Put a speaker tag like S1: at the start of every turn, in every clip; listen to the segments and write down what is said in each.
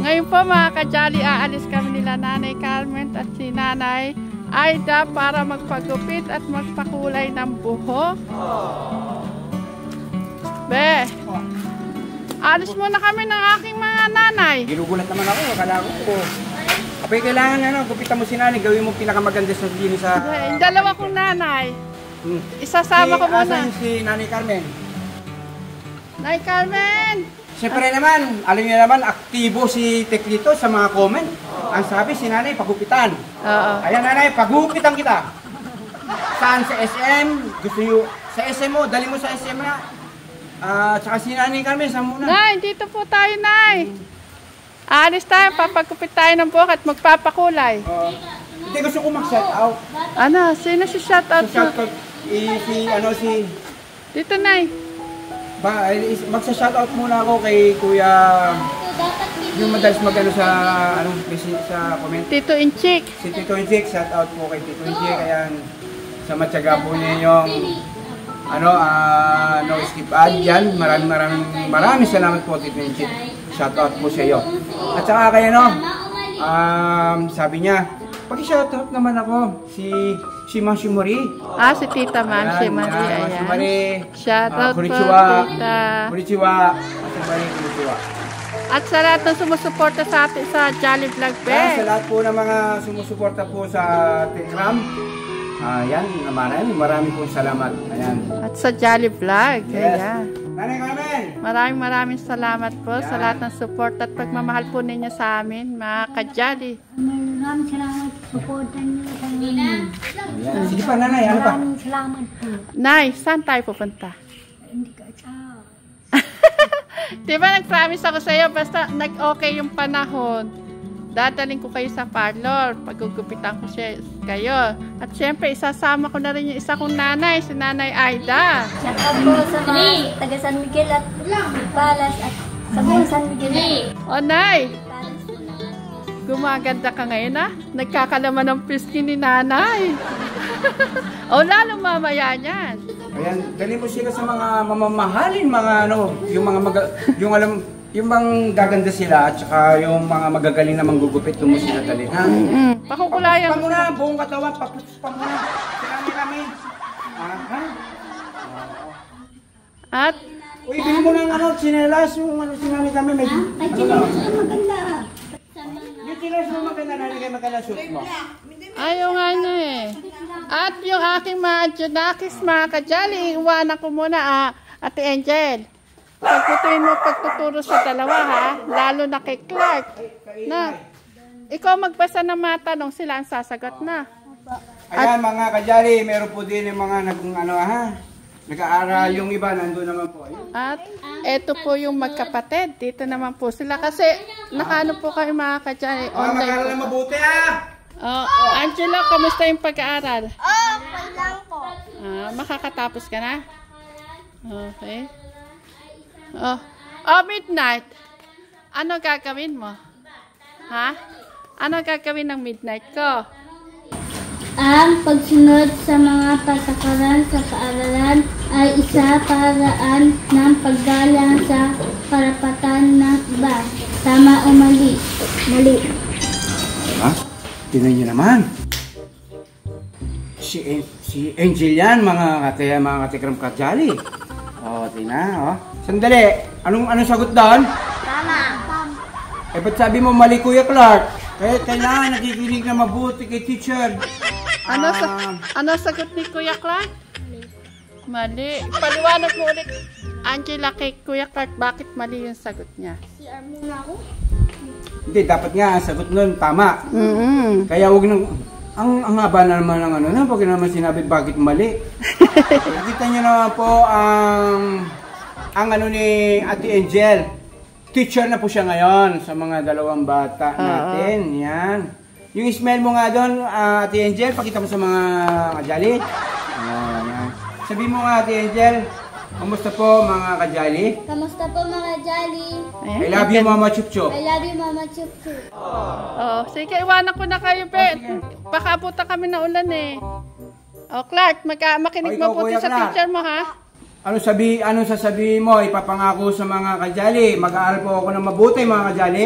S1: Ngayon po mga kajali, aalis kami nila Nanay Carmen at si Nanay Aida para magpagupit at magpakulay ng buhok. Be, alis muna kami ng aking mga nanay.
S2: Ginugulat naman ako, akala ko. Kapag kailangan gupitan mo si nanay, gawin mo pinakamaganda sa linis sa...
S1: Yung dalawa kong nanay. Isasama ko muna.
S2: Asan si Nanay Carmen?
S1: Nanay Carmen!
S2: Siyempre naman, alam niyo naman, aktibo si Teklito sa mga comment. Ang sabi si nanay, pagupitan.
S1: Oo.
S2: Ayan nanay, pagupitan kita. Saan sa SM? Gusto niyo, sa SM mo, dali mo sa SM na. Tsaka si Nanay Carmen, saan muna?
S1: Nay, dito po tayo, Nay. Aalis tayo, papagupit tayo ng buhok at magpapakulay.
S2: Hindi, gusto ko mag-shout out.
S1: Ano? Sino si shout out mo?
S2: Shout out, si...
S1: Dito, Nay.
S2: Magsa-shout out muna ako kay Kuya... Yung madalas mag-ano sa comment.
S1: Tito Inchik.
S2: Si Tito Inchik, shout out po kay Tito Inchik. Ayan, sa matyaga po niya yung... no skip ad yan. Maraming salamat po Tito Inchik. Shout out po sa iyo. At saka kay sabi niya, pag-shout out naman ako si Mansi Marie.
S1: Si Tita Mansi Marie.
S2: Mansi Marie.
S1: Shout out po, Tita.
S2: Konnichiwa. Mansi Marie, konnichiwa.
S1: At sa lahat ng sumusuporta sa atin sa Jolly Vlog,
S2: Sa lahat po ng mga sumusuporta po sa Telegram. Ayan, maraming pong salamat. Ayan.
S1: At sa Jolly Vlog.
S2: Yes.
S1: Ayan.
S2: Nanay Carmen!
S1: Maraming salamat po sa lahat ng support at pagmamahal po ninyo sa amin, mga ka-Jolly.
S3: Maraming salamat sa supportan niyo sa amin.
S2: Sige pa, nanay. Ano pa?
S3: Maraming salamat po.
S1: Nay, saan tayo pupunta?
S3: Hindi ka siya.
S1: Diba nag-promise ako sa iyo, basta nag-okay yung panahon, dadaling ko kayo sa parlor, paggugupitan ko kayo. At syempre, isasama ko na rin yung isa kong nanay, si Nanay Aida.
S3: Shout out po sa mga taga San Miguel at Palas at sa buong San Miguel.
S1: O Nay, gumaganda ka ngayon nagkakalaman ng pisngi ni Nanay. O lalo mamaya niyan.
S2: Ayan, dali mo sila sa mga mamamahalin, yung bang gaganda sila at saka yung mga magagaling na manggugupit, doon mo sila dali.
S1: Pakukulayan.
S2: Pa muna, buong katawan, paputos pa muna. Kami.
S1: At?
S2: Uy, bili mo ng sinelas, yung sinami kami.
S3: Ay, sinelas na maganda.
S2: Yung sinelas mo maganda, naligay maganda suit mo.
S1: Ayaw nga niya At yung aking mga Junakis, mga ka-Jolly, iwanan ko muna Ate Angel. Pagputuin mo pagtuturo sa dalawa lalo na kay Clark. Ikaw magbasa ng mga tanong, sila ang sasagot na.
S2: Ayan mga ka-Jolly, meron po din yung mga nag-aaral, yung iba nandun naman po.
S1: At eto po yung magkapatid, dito naman po sila kasi nakaano po kayo mga ka-Jolly.
S2: Mag-aaral na mabuti
S1: Angela, kamusta yung pag-aaral?
S3: Lang po.
S1: Makakatapos ka na? Okay. Midnight. Ano gagawin mo? Ano gagawin ng midnight ko?
S3: Ang pagsunod sa mga patakaran sa paaralan ay isa paraan ng paggalang sa karapatan ng iba. Tama o mali? Mali.
S2: Tingnan niyo naman. Si Angel yan, mga katikram ka-Jolly. Tingnan, Sandali, anong sagot doon?
S3: Tama.
S2: Ba't sabi mo mali, Kuya Clark? Kailangan nakikinig na mabuti kay teacher.
S1: Ano sagot ni Kuya Clark? Mali. Paliwanag mo ulit, Angela, kay Kuya Clark, bakit mali yung sagot niya?
S3: Si Armin ako?
S2: Hindi, dapat nga, sagot nun, tama. Kaya huwag nang... Ang haba na naman ng pag naman sinabi bakit mali. Kita nyo naman po ang ni Ate Angel. Teacher na po siya ngayon sa mga dalawang bata natin. Yan. Yung smile mo nga doon, Ate Angel, pakita mo sa mga ka-Jolly. Yan. Sabi mo nga, Ate Angel, kamusta po mga ka-Jolly?
S3: Kamusta po mga Jolly?
S2: I love you, Mama Chup Chup.
S3: I love you, Mama Chup Chup.
S1: Sige, iwanan ko na kayo, baka abutan kami na ulan Clark, makinig mabuti sa teacher mo,
S2: Ano sasabihin mo? Ipapangako sa mga ka-Jolly. Mag-aaral po ako ng mabuti, mga ka-Jolly.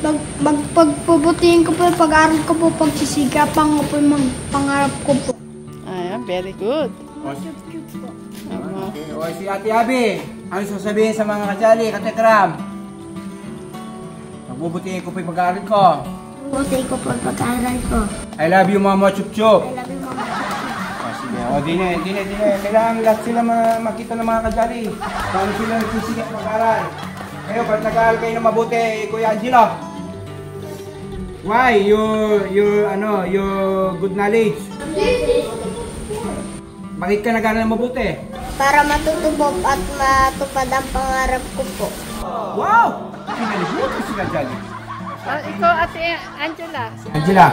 S3: Pagpubutihin ko po, pag-aaral ko po, pagsisikapan ko po yung pangarap ko po.
S1: Ayan, very good.
S2: Okay. O si Ate Abby, ano sasabihin sa mga kajali, katekram? Magbubutihin ko pa yung pag-aaral ko.
S3: Pagpubutihin ko po pag-aaral ko.
S2: I love you, Mama Chup-Chup.
S3: I love you, Mama.
S2: Sige. O, dine. Kailangan lahat sila makita ng mga kajali. Paano sila nagsisigap mag-aaral. Kayo, ba't nag-aaral kayo na mabuti, Kuya Angelo? Why? Your good knowledge. Bakit ka nag-aaral na mabuti?
S3: Para matutubog at matupad ang pangarap ko po.
S2: Wow! Sinalibuti si kajali.
S1: Ikaw, Ate Angela.
S2: Angela.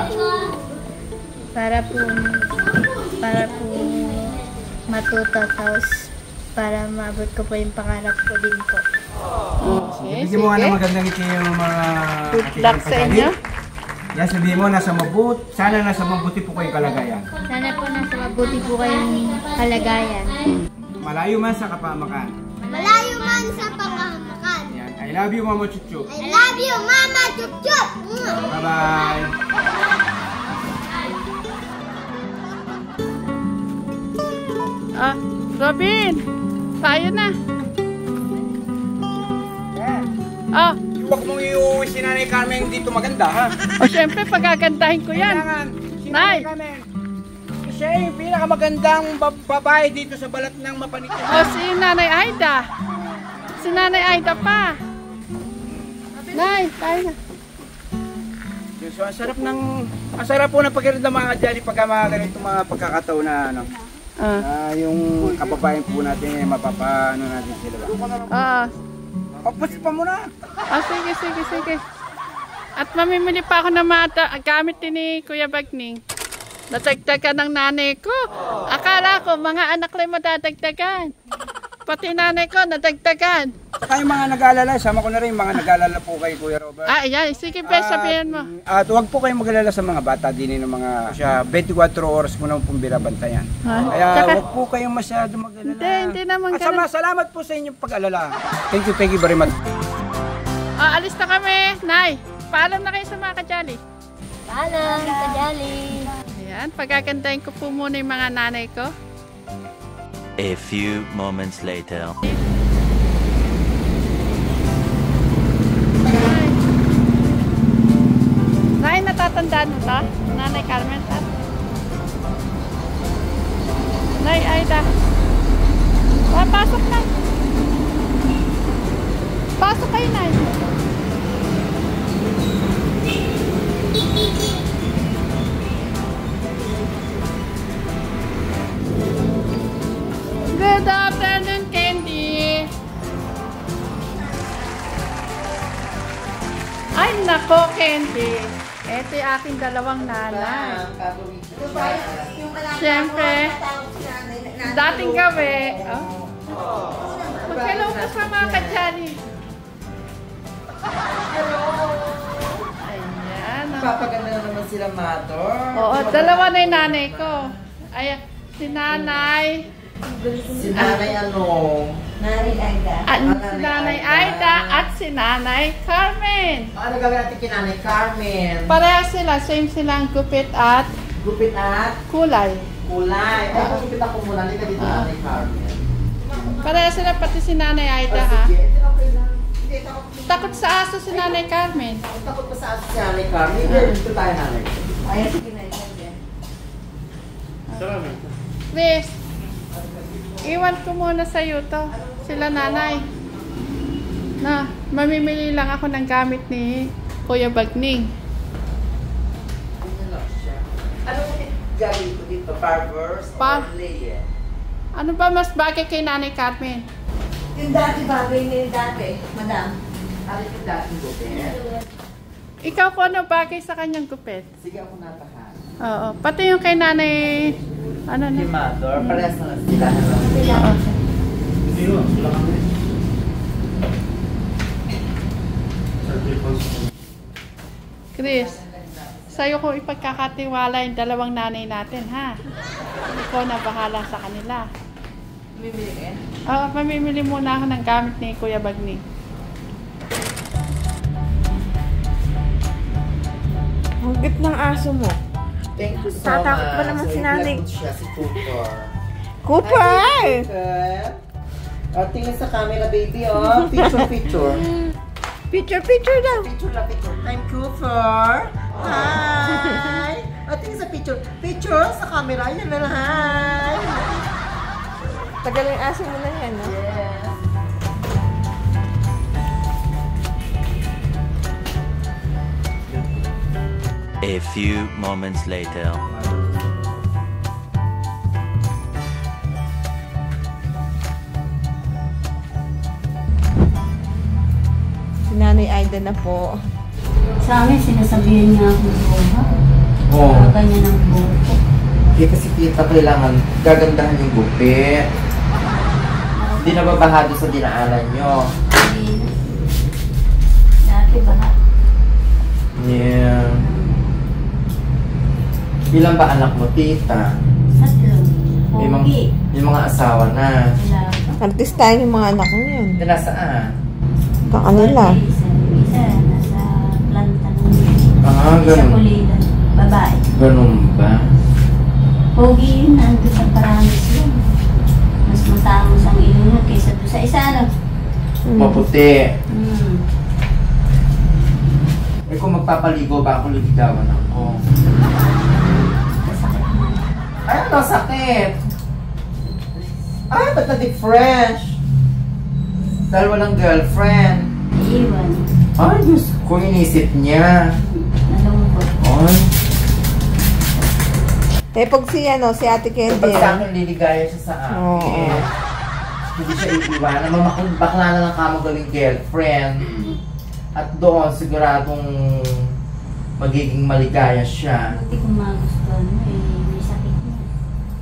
S3: Para po matuto, tapos para maabot ko po yung pangarap ko din po.
S1: Okay,
S2: Bigyan mo nga
S1: sige.
S2: ng magandang ngiti yung mga
S1: Good
S2: ating
S1: luck sa
S2: kajali.
S1: inyo.
S2: Yan, sabihin mo, sana nasa mabuti po kayong kalagayan.
S3: Sana po nasa mabuti po kayong kalagayan.
S2: Malayo man sa kapamakan.
S3: Malayo man sa pangamakan.
S2: Yan. I love you, Mama Chup-Chup.
S3: I love you, Mama Chup-Chup!
S2: Bye-bye.
S1: Robin, tayo na.
S2: Yeah. Huwag mong iuwi si Nanay Carmen dito maganda, ha?
S1: O syempre, pagagandahin ko yan.
S2: Kailangan, si
S1: Nay.
S2: Nanay Carmen, siya yung pinakamagandang babae dito sa balat ng mapanito.
S1: O si Nanay Aida. Si Nanay Aida pa. Nay, tayo na.
S2: So, ang sarap po ng pakiramdam mga kajali pagka mga ganito mga pagkakataon na ano. Yung kababayan po natin, mapapano natin sila. Papas pa muna.
S1: Sige. At mamimili pa ako ng gamit din ni Kuya Bagning. Natagdagan ng nanay ko. Akala ko mga anak lang madadagdagan. Pati nanay ko nadagdagan.
S2: Saka yung mga nag-aalala, sama ko na rin yung mga nag-aalala po kay Kuya Robert.
S1: Ayan. Sige, best sabihin mo.
S2: At huwag po kayong mag-alala sa mga bata din ng mga 24 oras mo naman pong binabantayan. Kaya huwag po kayong masyado mag-alala.
S1: Hindi naman
S2: At
S1: ganun.
S2: salamat po sa inyong pag-alala. Thank you very much.
S1: Alis na kami. Nay, paalam na kayo sa mga kajali.
S3: Paalam, kajali.
S1: Ayan, pagagandahin ko po muna yung mga nanay ko.
S4: A few moments later.
S1: Nay, natatandaan mo ta? Nanay Carmen ta? Nay, Aida. Pasok na. Pasok kayo, Nay. Good afternoon, Candy. Ay, nako, Candy. Ito yung aking dalawang nanay. Siyempre, dating gabi. Mag-hello ka sa mga kajali. Ayan.
S5: Papaganda na naman sila, Mator.
S1: Oo, dalawa na yung nanay ko. Ayan, si nanay.
S5: Si Nanay ano?
S3: Nanay Aida.
S1: Si nanay Aida at si nanay Carmen.
S5: Ano gagawin natin kay Nanay Carmen?
S1: Parehas sila, same silang gupit at
S5: Gupit at
S1: kulay.
S5: kulay. Ay, gupit ako muna. Halika dito, Nanay Carmen.
S1: Parehas sila pati si nanay Aida, ha?
S5: Sige, hindi okay lang. Hindi,
S1: Takot sa aso si nanay Carmen.
S5: takot pa sa aso si Nanay Carmen. Hindi, dito tayo, Nanay. Ay, sige na,
S1: Chris, iwan ko muna sa iyo to. Sila nanay. Na, mamimili lang ako ng gamit ni Kuya Bagning.
S5: Ano lang siya? Anong gagawin ko dito? Farmers or layer?
S1: Ano ba mas bagay kay nanay Carmen?
S5: Yung dati bagay na yung dati, madam. Ano yung dating gupit?
S1: Ikaw po ano bagay sa kanyang gupit?
S5: Sige, ako natahan.
S1: Oo. Pati yung kay nanay, ano na?
S5: Si Mator, parehas na lang sila.
S1: Oo. Chris, sa'yo ko ipagkakatiwala yung dalawang nanay natin, ha? Ikaw na bahala sa kanila.
S5: Bibili ka?
S1: Oo, mamimili muna ako ng gamit ni Kuya Bagning.
S6: cute ng aso mo.
S5: Thank you so
S6: Tatakot
S5: much.
S6: pa naman si nanay.
S5: So, siya, si Cooper.
S6: Cooper!
S5: O, tingin sa camera, baby, oh. Picture.
S6: Picture daw.
S5: Picture. I'm Cooper. Hi! O, tingin sa picture. Picture sa camera. Yan na lang. Hi!
S6: Tagal yung aso mo na yan, no?
S5: Yes.
S4: A few moments later.
S6: Si Nanay Aida na po.
S3: Sa amin, sinasabihan niya akong buha.
S5: Oo.
S3: Ganyan ang buho.
S5: Kasi kita kailangan gagandahan yung gupit. Hindi nababahado sa dinaanan nyo.
S3: Dati ba?
S5: Yeah. Ilan ba anak mo, tita?
S3: Tatlo.
S5: May mga asawa na.
S6: Artista yung mga anak mo yun.
S5: Yan nasaan?
S6: Baka nila.
S3: Isa, nasa planta ng
S5: Ah,
S3: isa
S5: ganun.
S3: kulitan. Babae.
S5: Ganun ba?
S3: Pogi yun, nandun sa Paramis yun. Mas matamos ang ilunod kaysa doon sa isa, ano?
S5: Maputi.
S3: Hmm.
S5: Eh kung magpapaligo ba ako, ligawan ako.
S3: Kasakit mo.
S5: Ay, ano sakit? Ay, ba't nadi fresh? Dahil walang girlfriend.
S3: Iiwan.
S5: Ay, Diyos ko, inisip niya.
S3: Nalungkot.
S5: Ay,
S6: Eh, pag si Ate Candy.
S5: pag sa akin, liligaya siya sa akin.
S6: Oo.
S5: Hindi siya iiwanan. Bakla na lang kamo galing girlfriend. At doon, siguradong magiging maligaya siya.
S3: Hindi ko magustuhan mo may sakit mo.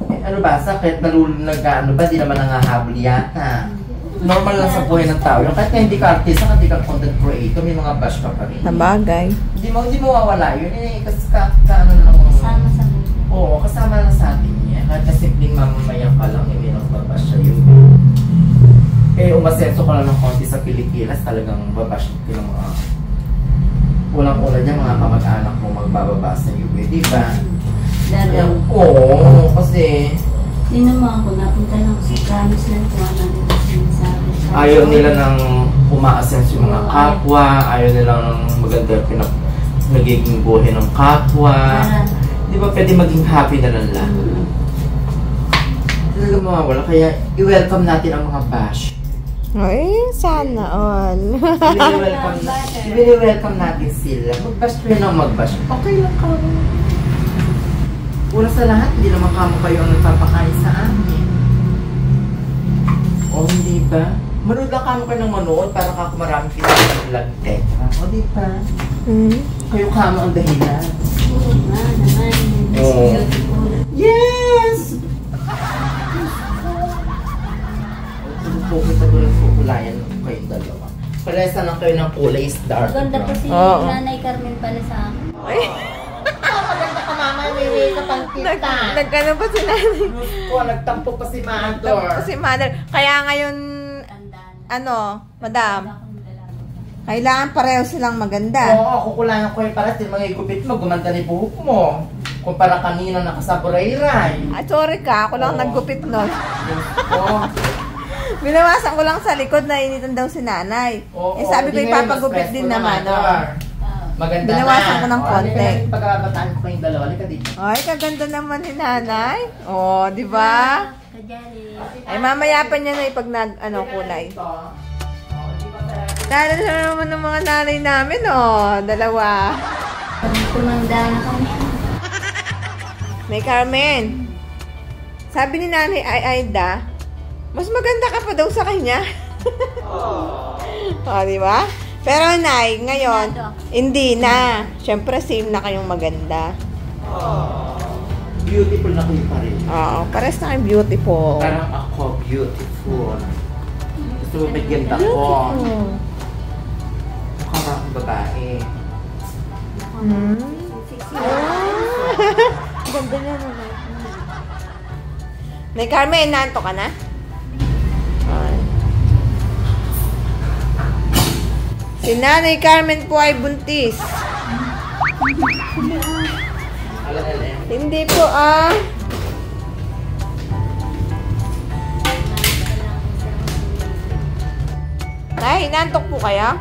S5: Eh, ano ba, sakit? Ano ba? Di naman nangahabol yata. Normal lang sa buhay ng tao. Kahit na hindi ka artista, hindi ka content creator, may mga bash ka pa rin.
S6: Nabagay.
S5: Hindi mo mawawala yun. Eh, kasi ano lang.
S3: Kasama sa buhay.
S5: Oo, kasama lang sa atin niya. Kahit na simpleng mamamayan ka lang, hindi nagbabash siya yun. Eh, umasenso ko lang ng konti sa Pilipinas, talagang babash ko ng mga ulang-una niya, mga kamag-anak mo magbababa sa iyo. Eh, di ba?
S3: Dalaw.
S5: Oo, kasi
S3: Sino mo ako? Napunta lang ako sa promise lang kung ano nila sinasabi.
S5: ayaw nila nang umaasenso yung mga kapwa, ayaw nila ng maganda nagiging buhay ng kapwa. Di ba pwede maging happy na lang lang? Talaga mawawala. Kaya i-welcome natin ang mga bash.
S6: Ay, sana all.
S5: I-welcome natin sila. Mag-bash kayo ng mag-bash. Okay lang ka. Una sa lahat, hindi naman kamo kayo ang nagpapakain sa amin. O hindi ba? Manood lang kamo kayo ng manood para marami pinag-vlog-tech. O di ba? Kayo kamo ang dahilan.
S3: Oo nga naman.
S5: Oo.
S3: Beautiful.
S5: Yes! Pukit na doon kukulayan kayong dalawa. Paresa lang kayo ng kulay is dark
S3: Maganda po
S5: brown.
S3: si
S6: Oo.
S3: Nanay Carmen pala sa akin.
S5: Maganda ka mama, may ka pang kita.
S6: Nagkano pa si Nanay?
S5: Ko, nagtampo pa si Mandor.
S6: Kasi mother. Kaya ngayon,
S3: Tandaan.
S6: madam,
S3: Akong dalawa.
S6: kailangan pareho silang maganda.
S5: Oo, kukulayan ko yung para sa mga igupit mo, gumanda ni buhok mo. Kumpara kanina nakasaburay-ray.
S6: Sorry ka, ako lang
S5: Oo.
S6: naggupit nun.
S5: Oo.
S6: Binawasan ko lang sa likod na initan daw si nanay.
S5: Oo,
S6: Sabi ko
S5: hindi
S6: ipapagupit
S5: ngayon, mas
S6: din
S5: presko
S6: naman.
S5: Mandor. Maganda
S6: Binawasan
S5: na.
S6: ko ng
S5: O,
S6: konti.
S5: halika, pagkabataan ko kayong dalawa, halika dito.
S6: Ay, kaganda naman ni nanay. Oh, di ba?
S3: Kajali.
S6: Ay, mamaya pa niya na pag kulay. Dala na naman ng mga nanay namin, oh. Dalawa.
S3: Tumanda na kami.
S6: Nay Carmen. Sabi ni nanay Aida, mas maganda ka pa daw sa kanya. Oh, di ba? Pero nay, ngayon, hindi na. Siyempre, same na kayong maganda.
S5: Beautiful na kayo pa rin.
S6: Oo, pares na kayong beautiful.
S5: Parang ako, beautiful. Gusto mo bigyan ako? Mukha akong babae.
S6: Ganda niya naman. Nay Carmen, nanto ka na? Ay. Si Nanay Carmen po ay buntis. Hindi po ah. Nay, nantok po kaya?